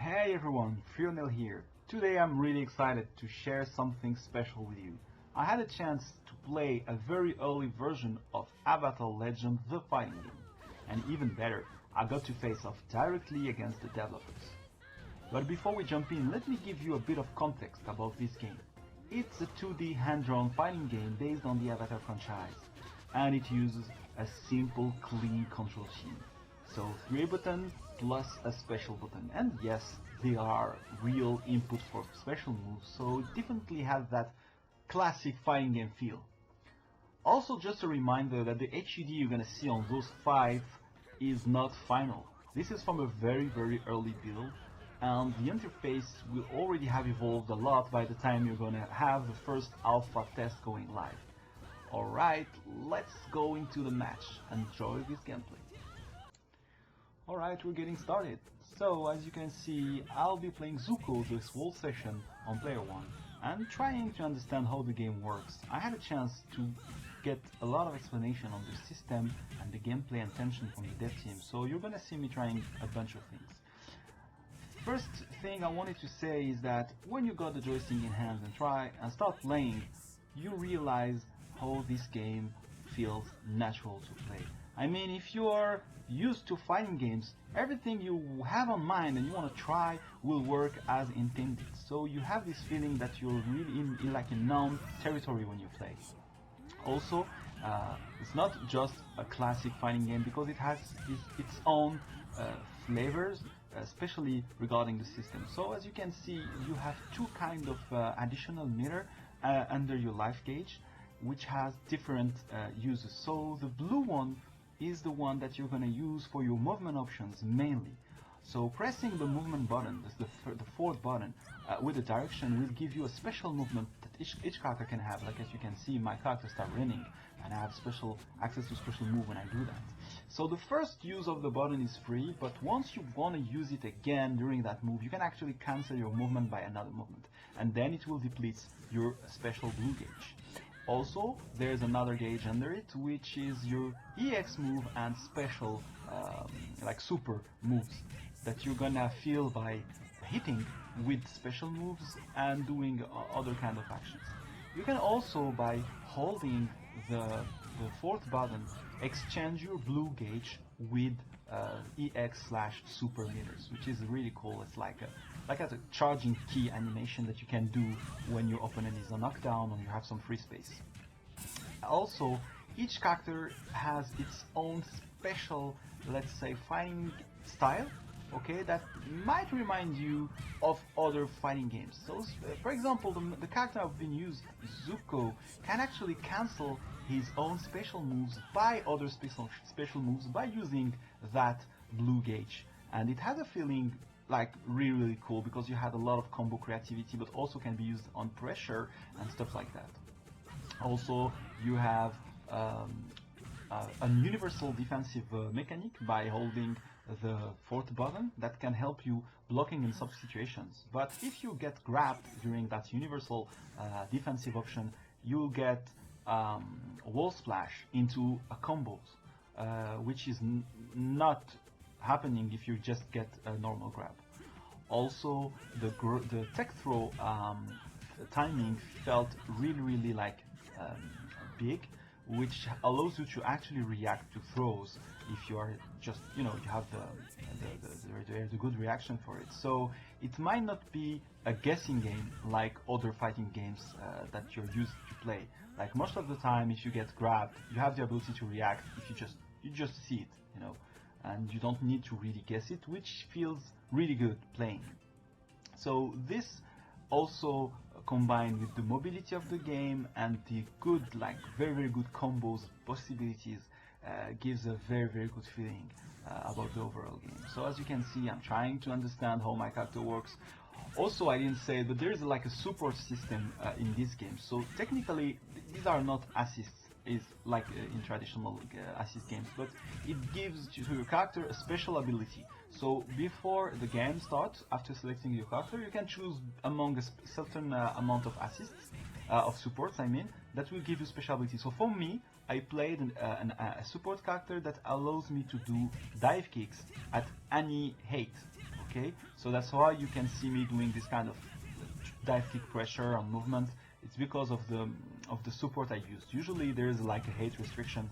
Hey everyone, Fionel here. Today I'm really excited to share something special with you. I had a chance to play a very early version of Avatar Legend the fighting game. And even better, I got to face off directly against the developers. But before we jump in, let me give you a bit of context about this game. It's a 2D hand-drawn fighting game based on the Avatar franchise, and it uses a simple, clean control scheme. So 3 buttons plus a special button, and yes, they are real input for special moves, so it definitely has that classic fighting game feel. Also, just a reminder that the HUD you're gonna see on those fights is not final. This is from a very early build, and the interface will already have evolved a lot by the time you're gonna have the first alpha test going live. Alright, let's go into the match. Enjoy this gameplay. Alright, we're getting started. So, as you can see, I'll be playing Zuko this whole session on player 1 and trying to understand how the game works. I had a chance to get a lot of explanation on the system and the gameplay and tension from the dev team, so you're gonna see me trying a bunch of things. First thing I wanted to say is that when you got the joystick in hand and try and start playing, you realize how this game feels natural to play. I mean, if you are used to fighting games, everything you have on mind and you want to try will work as intended. So you have this feeling that you're really in like a known territory when you play. Also, it's not just a classic fighting game because it has its own flavors, especially regarding the system. So as you can see, you have two kind of additional meter under your life gauge, which has different uses. So the blue one is the one that you're going to use for your movement options mainly. So pressing the movement button, the fourth button, with the direction will give you a special movement that each character can have. Like as you can see, my character start running and I have special access to special move when I do that. So the first use of the button is free, but once you want to use it again during that move, you can actually cancel your movement by another movement, and then it will deplete your special blue gauge. Also, there's another gauge under it, which is your EX move and special, like super moves that you're gonna feel by hitting with special moves and doing other kind of actions. You can also, by holding the fourth button, exchange your blue gauge with EX/super meters, which is really cool. It's like a charging key animation that you can do when your opponent is a knockdown or you have some free space. Also, each character has its own special, let's say, fighting style, okay, that might remind you of other fighting games. So, for example, the character I've been used, Zuko, can actually cancel his own special moves by other special moves by using that blue gauge. And it has a feeling like really cool because you had a lot of combo creativity, but also can be used on pressure and stuff like that. Also, you have a universal defensive mechanic by holding the fourth button that can help you blocking in some situations. But if you get grabbed during that universal defensive option, you'll get wall splash into a combos, which is not happening if you just get a normal grab. Also, the tech throw timing felt really like big, which allows you to actually react to throws if you are just, you have the good reaction for it. So it might not be a guessing game like other fighting games that you're used to play. Like most of the time, if you get grabbed, you have the ability to react if you just see it, and you don't need to really guess it, which feels really good playing. So this also combined with the mobility of the game and the good, like very good combos possibilities, gives a very good feeling about the overall game. So as you can see, I'm trying to understand how my character works. Also, I didn't say, but there is like a support system in this game. So technically, these are not assists, is like in traditional assist games, but it gives to your character a special ability. So before the game starts, after selecting your character, you can choose among a certain amount of assists, of supports I mean, that will give you special ability. So for me, I played a support character that allows me to do dive kicks at any height. Okay, so that's why you can see me doing this kind of dive kick pressure on movement. It's because of the support I used. Usually there is like a height restriction,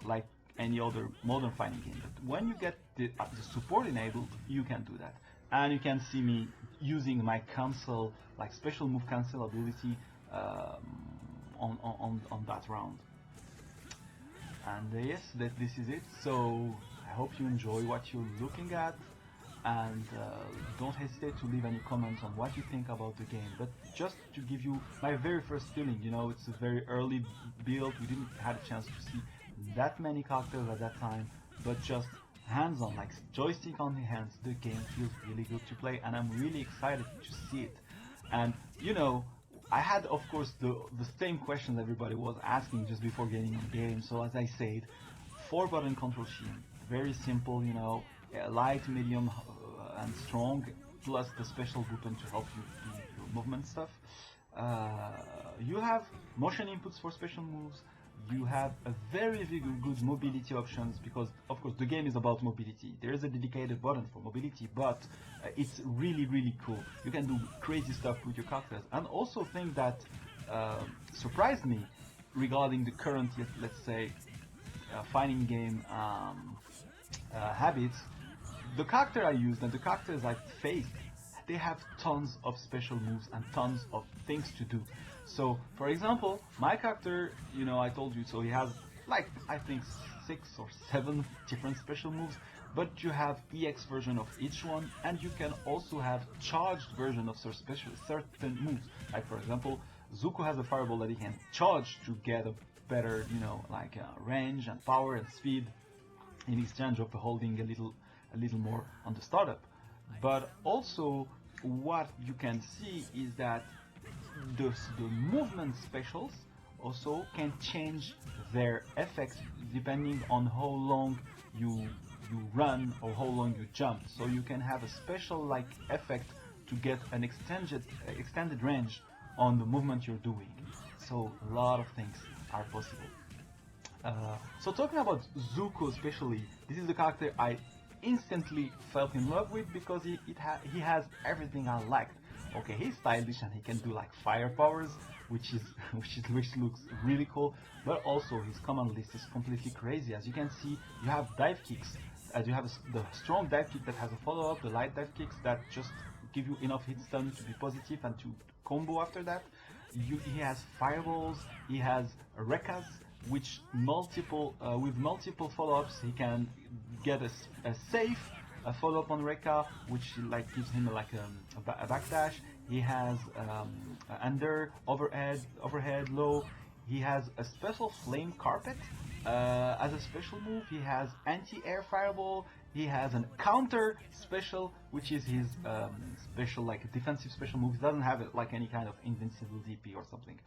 like any other modern fighting game. But when you get the support enabled, you can do that. And you can see me using my cancel, like special move cancel ability on that round. And yes, this is it. So I hope you enjoy what you're looking at, and don't hesitate to leave any comments on what you think about the game. But just to give you my very first feeling, you know, it's a very early build. We didn't have a chance to see that many characters at that time, but just hands-on, like joystick on the hands, the game feels really good to play, and I'm really excited to see it. And you know, I had, of course, the same questions everybody was asking just before getting in the game. So as I said, 4-button control scheme, very simple, you know, light, medium, and strong, plus the special button to help you do your movement stuff. You have motion inputs for special moves. You have a very good mobility options, because of course the game is about mobility. There is a dedicated button for mobility, but it's really cool. You can do crazy stuff with your characters. And also thing that surprised me regarding the current, let's say, fighting game habits, the character I used and the characters I faced, they have tons of special moves and tons of things to do. So, for example, my character, you know, I told you, so he has like, I think 6 or 7 different special moves, but you have EX version of each one, and you can also have charged version of certain moves. Like, for example, Zuko has a fireball that he can charge to get a better, you know, like range and power and speed in exchange of holding a little more on the startup. But also, what you can see is that the movement specials also can change their effects depending on how long you run or how long you jump. So you can have a special like effect to get an extended range on the movement you're doing. So a lot of things are possible. So talking about Zuko especially, this is the character I instantly fell in love with because he has everything I liked. Okay, he's stylish and he can do like fire powers, which looks really cool. But also his command list is completely crazy. As you can see, you have dive kicks. You have the strong dive kick that has a follow-up, the light dive kicks that just give you enough hit stun to be positive and to combo after that. He has fireballs. He has Rekkas, which with multiple follow-ups he can get a safe follow-up on Rekka, which like gives him like a backdash. He has under, overhead, low. He has a special flame carpet as a special move. He has anti-air fireball. He has a counter special, which is his special, like defensive special move. He doesn't have like any kind of invincible DP or something.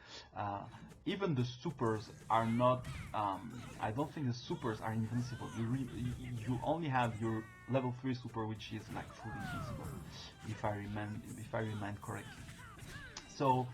Even the supers are not. I don't think the supers are invincible. You only have your level 3 super, which is like fully invincible, if I remember correctly. So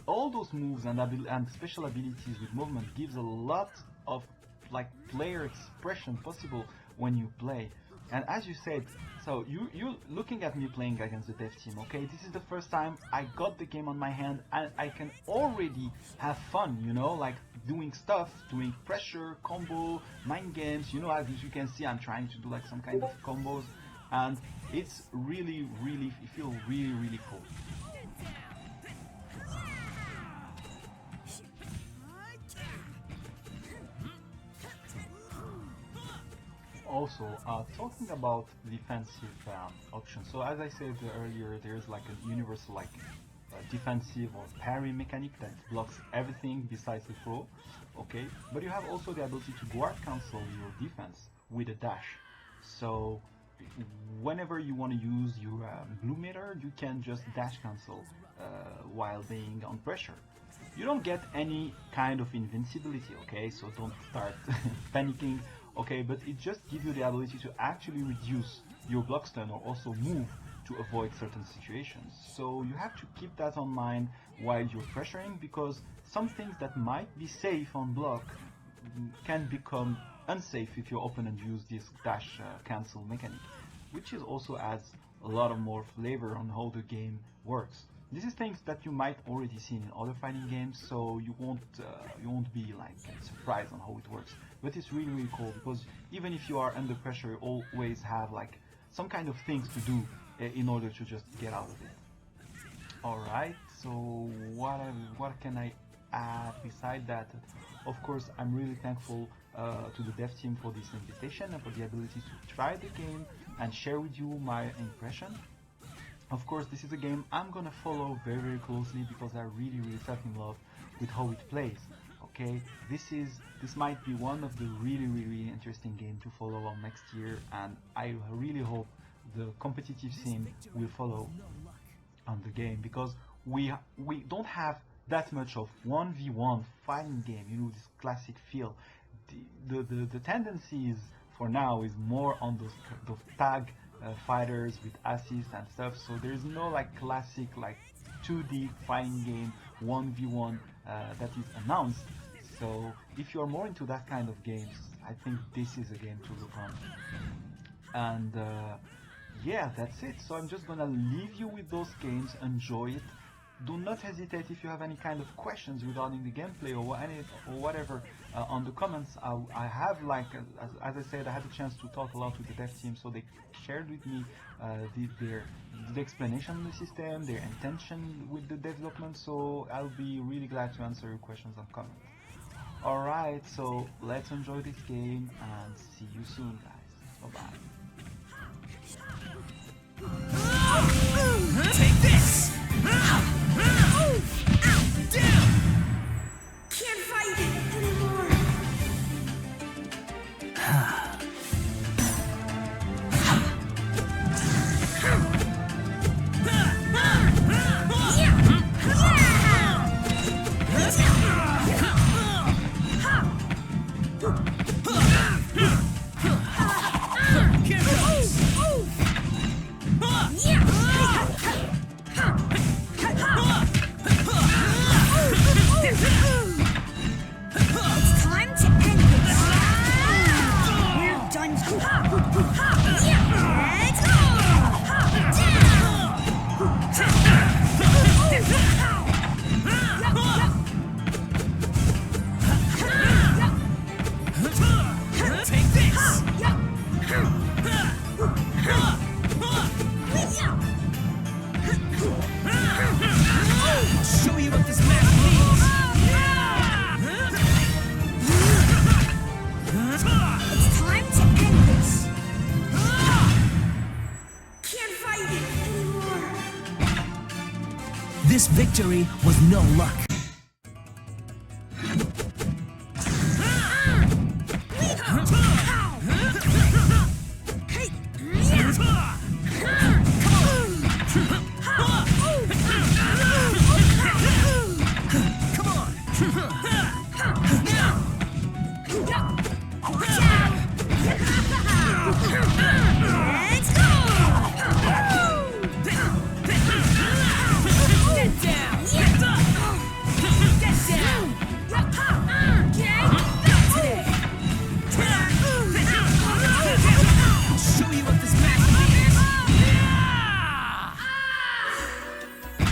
all those moves and special abilities with movement gives a lot of like player expression possible when you play. And as you said, so you looking at me playing against the dev team, okay? This is the first time I got the game on my hand, and I can already have fun, you know, like doing stuff, doing pressure, combo, mind games, you know. As you can see, I'm trying to do like some kind of combos, and it's really, it feels really cool. Also, talking about defensive options. So as I said earlier, there's like a universal like defensive or parry mechanic that blocks everything besides the throw. Okay, but you have also the ability to guard cancel your defense with a dash. So whenever you want to use your blue meter, you can just dash cancel while being on pressure. You don't get any kind of invincibility, okay? So don't start panicking, okay? But it just gives you the ability to actually reduce your block stun or also move to avoid certain situations. So you have to keep that on mind while you're pressuring, because some things that might be safe on block can become unsafe if your opponent use this dash cancel mechanic, which is also adds a lot of more flavor on how the game works. This is things that you might already seen in other fighting games, so you won't be like surprised on how it works. But it's really cool because even if you are under pressure, you always have like some kind of things to do in order to just get out of it. Alright, so what can I add beside that? Of course, I'm really thankful to the dev team for this invitation and for the ability to try the game and share with you my impression. Of course, this is a game I'm gonna follow very closely because I really fell in love with how it plays. Okay, this might be one of the really interesting games to follow on next year, and I really hope the competitive scene will follow on the game, because we don't have that much of 1v1 fighting game, you know, this classic feel. The tendency is for now is more on those tag fighters with assists and stuff, so there's no like classic like 2D fighting game 1v1 that is announced. So if you're more into that kind of games, I think this is a game to look on. And yeah, that's it. So I'm just gonna leave you with those games. Enjoy it. Do not hesitate if you have any kind of questions regarding the gameplay or whatever on the comments. I have, like as I said, I had a chance to talk a lot with the dev team, so they shared with me the explanation of the system, their intention with the development. So I'll be really glad to answer your questions and comments. Alright, so let's enjoy this game and see you soon, guys. Bye bye. Take this! Down! Can't fight it anymore. Show you what this map means. It's time to end this. Can't fight it anymore. This victory was no luck.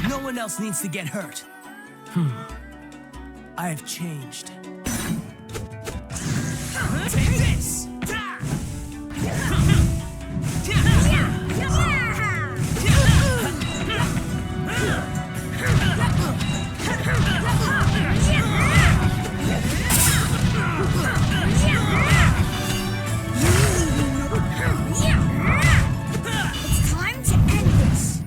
No one else needs to get hurt. I have changed. Take this! It's time to end this.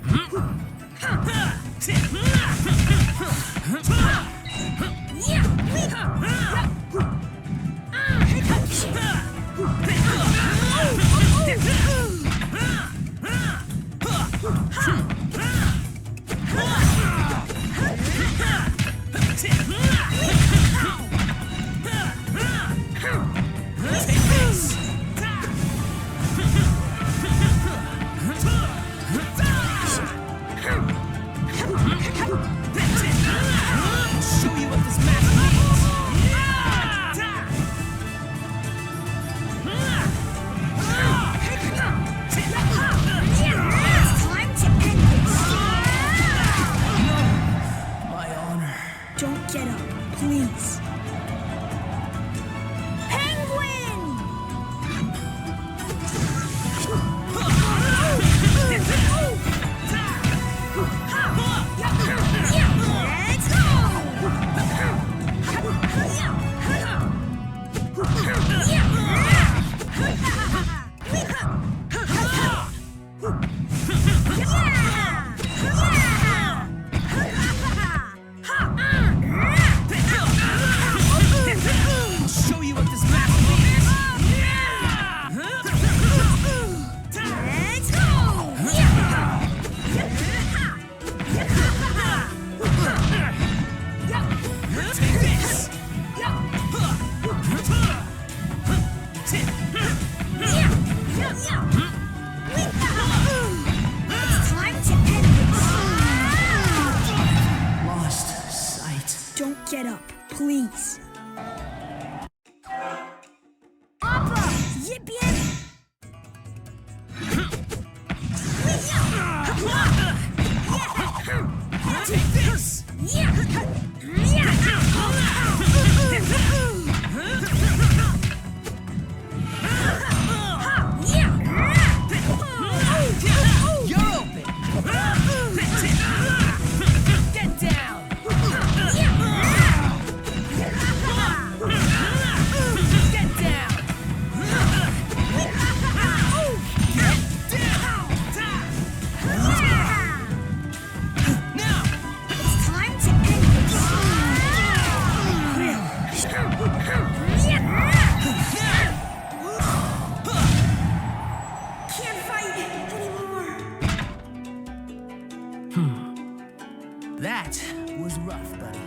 That was rough, buddy.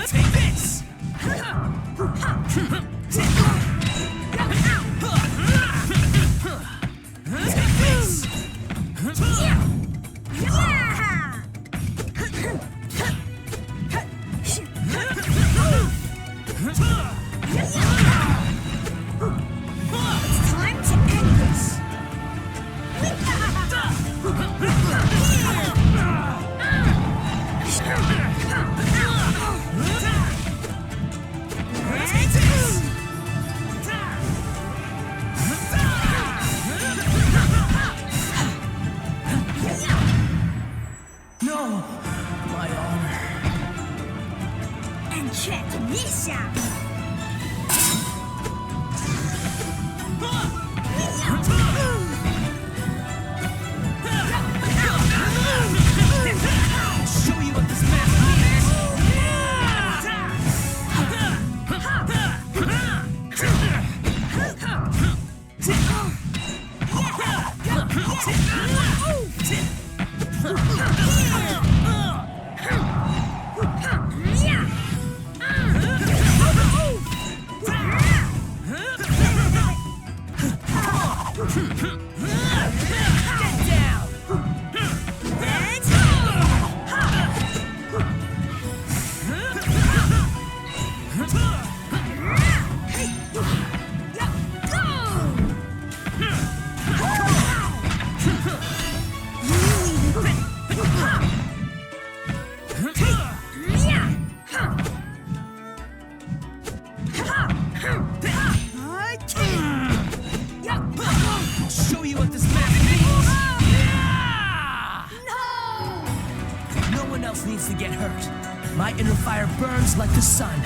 Take this! It's time to end this! No, my honor. And check this out! I'll show you what this mask Get down! I'll show you what this mask means! No one else needs to get hurt. My inner fire burns like the sun.